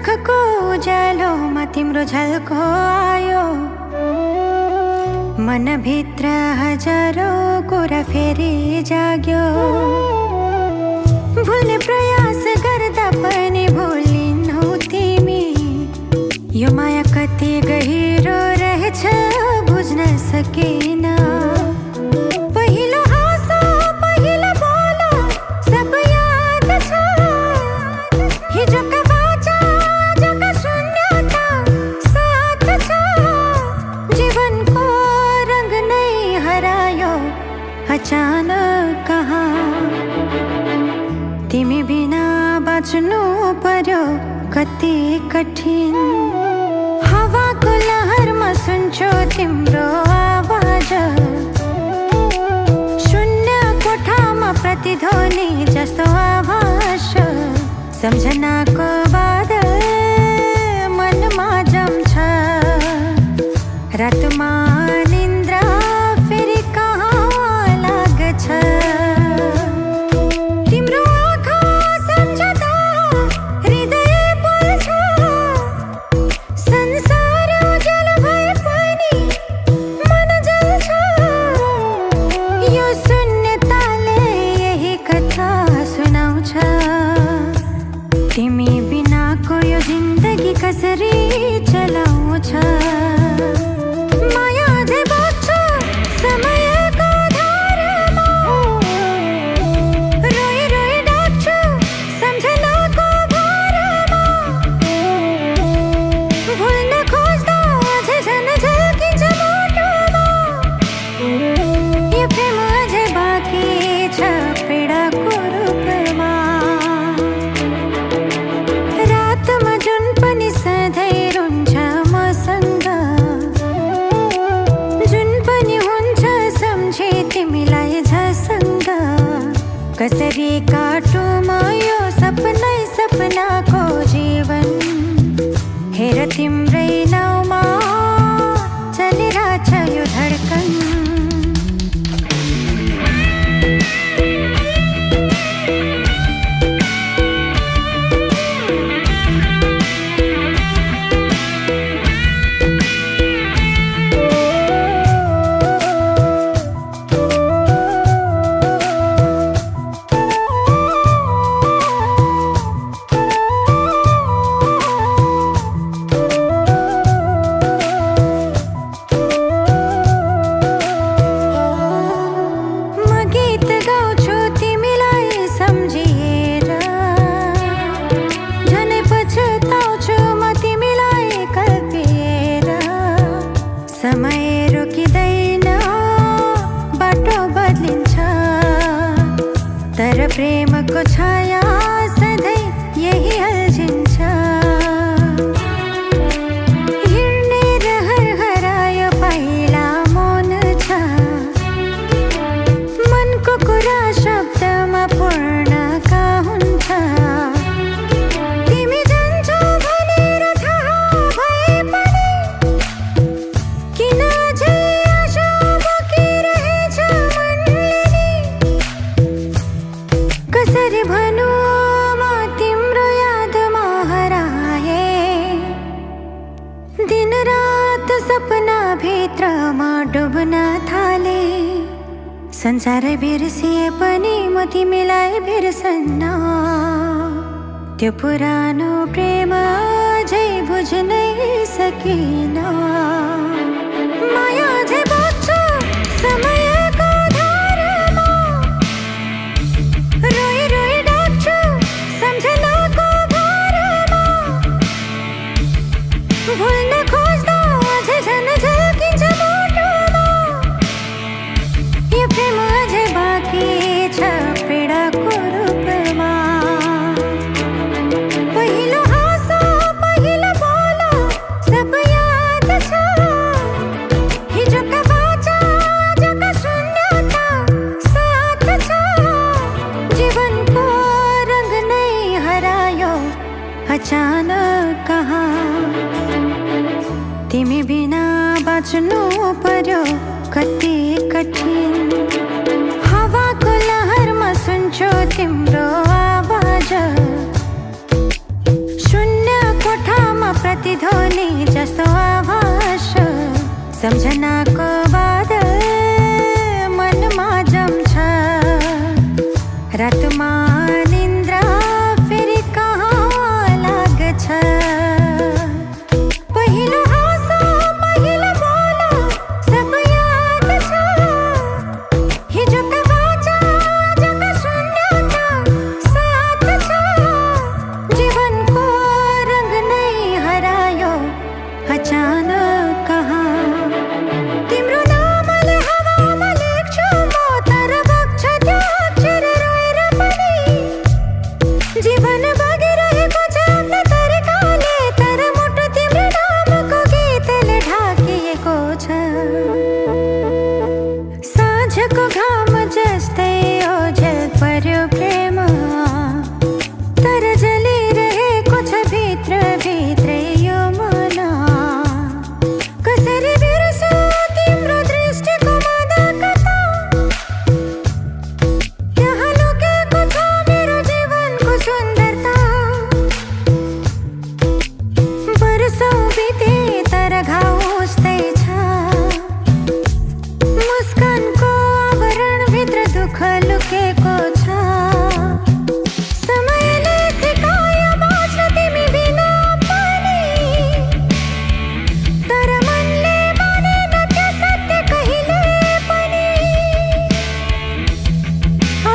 आँखाको उज्यालोमा तिम्रो झल्को आयो, मनभित्र हजारौं कुरा फेरि जाग्यो। भुल्ने प्रयास गर्दा पनि भुलिनौ तिमी, यो माया कति गहिरो रहेछ बुझ्न सकिन। पहिलो हाँसो पहिलो बोलो सब याद छ, हिजोका बाचा आजका शून्यता साथ छ। जीवनको रंग नै हरायो अचानक कहाँ, तिमी बिना बाँच्नु पर्यो कति कठिन। हावाको लहरमा सुन्छु तिम्रो आवाज, शून्य कोठामा प्रतिध्वनि जस्तो आभास। सम्झनाको बादल मनमा जम्छ, रातमा निन्द्रा फेरि कहाँ लाग्छ। तिम्रो आँखा सम्झदा हृदय पोल्छ, संसार उज्यालो भए पनि मन जल्छ। यो शून्यताले यही कथा सुनाउँछ, तिमी बिनाको यो जिन्दगी कसरी चलाउँछ। माया जे बग्छ समयको धारामा, रोइ रोइ डाक्छु सम्झनाको भारामा। भुल्न खोज्दा अझै झन् झल्किन्छ मुटुमा, यो प्रेम अझै बाँकी छ पीडाको रूपमा। रातमा जुन पनि सधैँ रुन्छ मसँग, जुन पनि हुन्छ सम्झे तिमीलाई झसँग। कसरी काटु म यो सपनै सपनाको जीवन, हेर तिम्रै नाउँमा चलिरहेछ यो धड्कन। समय रोकिँदैन बाटो बदलिन्छ, तर प्रेमको छाया सधैँ यही अल्झिन्छ। हिँड्ने रहर हरायो पाइला मौन छ, मनको कुरा शब्दमा पूर्ण का हुन्छ। तिमी जान्छौ भनेर थाहा भए पनि किन अझै आशा बोकिरहेछ मनले नि। कसरी भनौँ म तिम्रो यादमा हराए, दिन रात सपना भित्रमा डुब्न थाले। संसारै बिर्सिए पनि म तिमीलाई बिर्सन्न, त्यो पुरानो प्रेम अझै बुझ्नै सकिन। माया जे बग्छ समयको धारामा, रोइ रोइ डाक्छु सम्झनाको भारामा। भुल्न खोज्दा अझै झन् झल्किन्छ मुटुमा, यो प्रेम अझै बाँकी छ पीडाको रूपमा। पहिलो हाँसो पहिलो बोलो सब याद छ, हिजोका बाचा आजका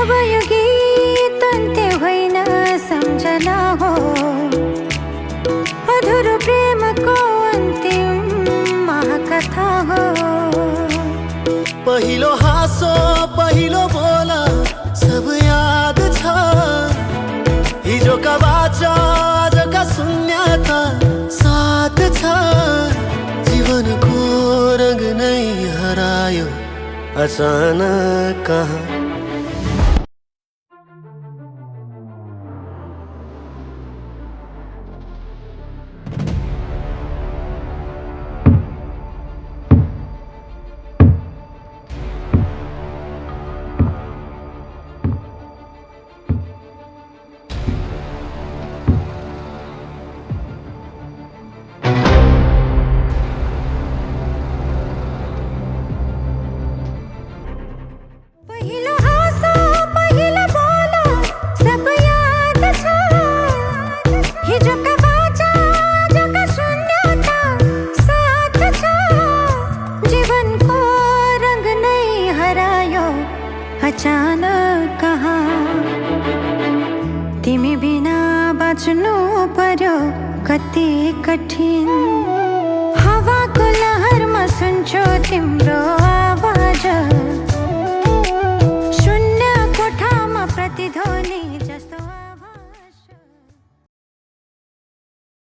अब यो गीत अन्त्य होइन सम्झना हो, अधुरो प्रेमको अन्तिम महाकथा हो। पहिलो हाँसो पहिलो बोला सब याद छ, हिजोका बाचा आजका शून्यता साथ छ। जीवनको रंग नै हरायो अचानक कहाँ। पहिलो हाँसो पहिलो बोला सब याद छ, हिजोका बाचा आजका शून्यता साथ छ। जीवनको रंग नै हरायो अचानक कहाँ। तिमी बिना बाँच्नु पर्यो कति कठिन, हावाको लहरमा सुन्छु तिम्रो